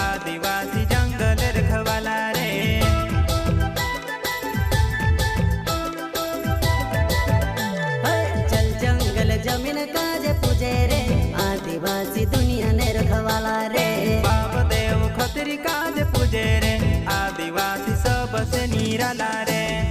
आदिवासी जंगल रखवाला रे। चल जंगल जमीन काज पूजे रे, आदिवासी दुनिया ने रखवाला रे। बाप देव खतरी काज पूजे रे, आदिवासी सबसे निराला रे।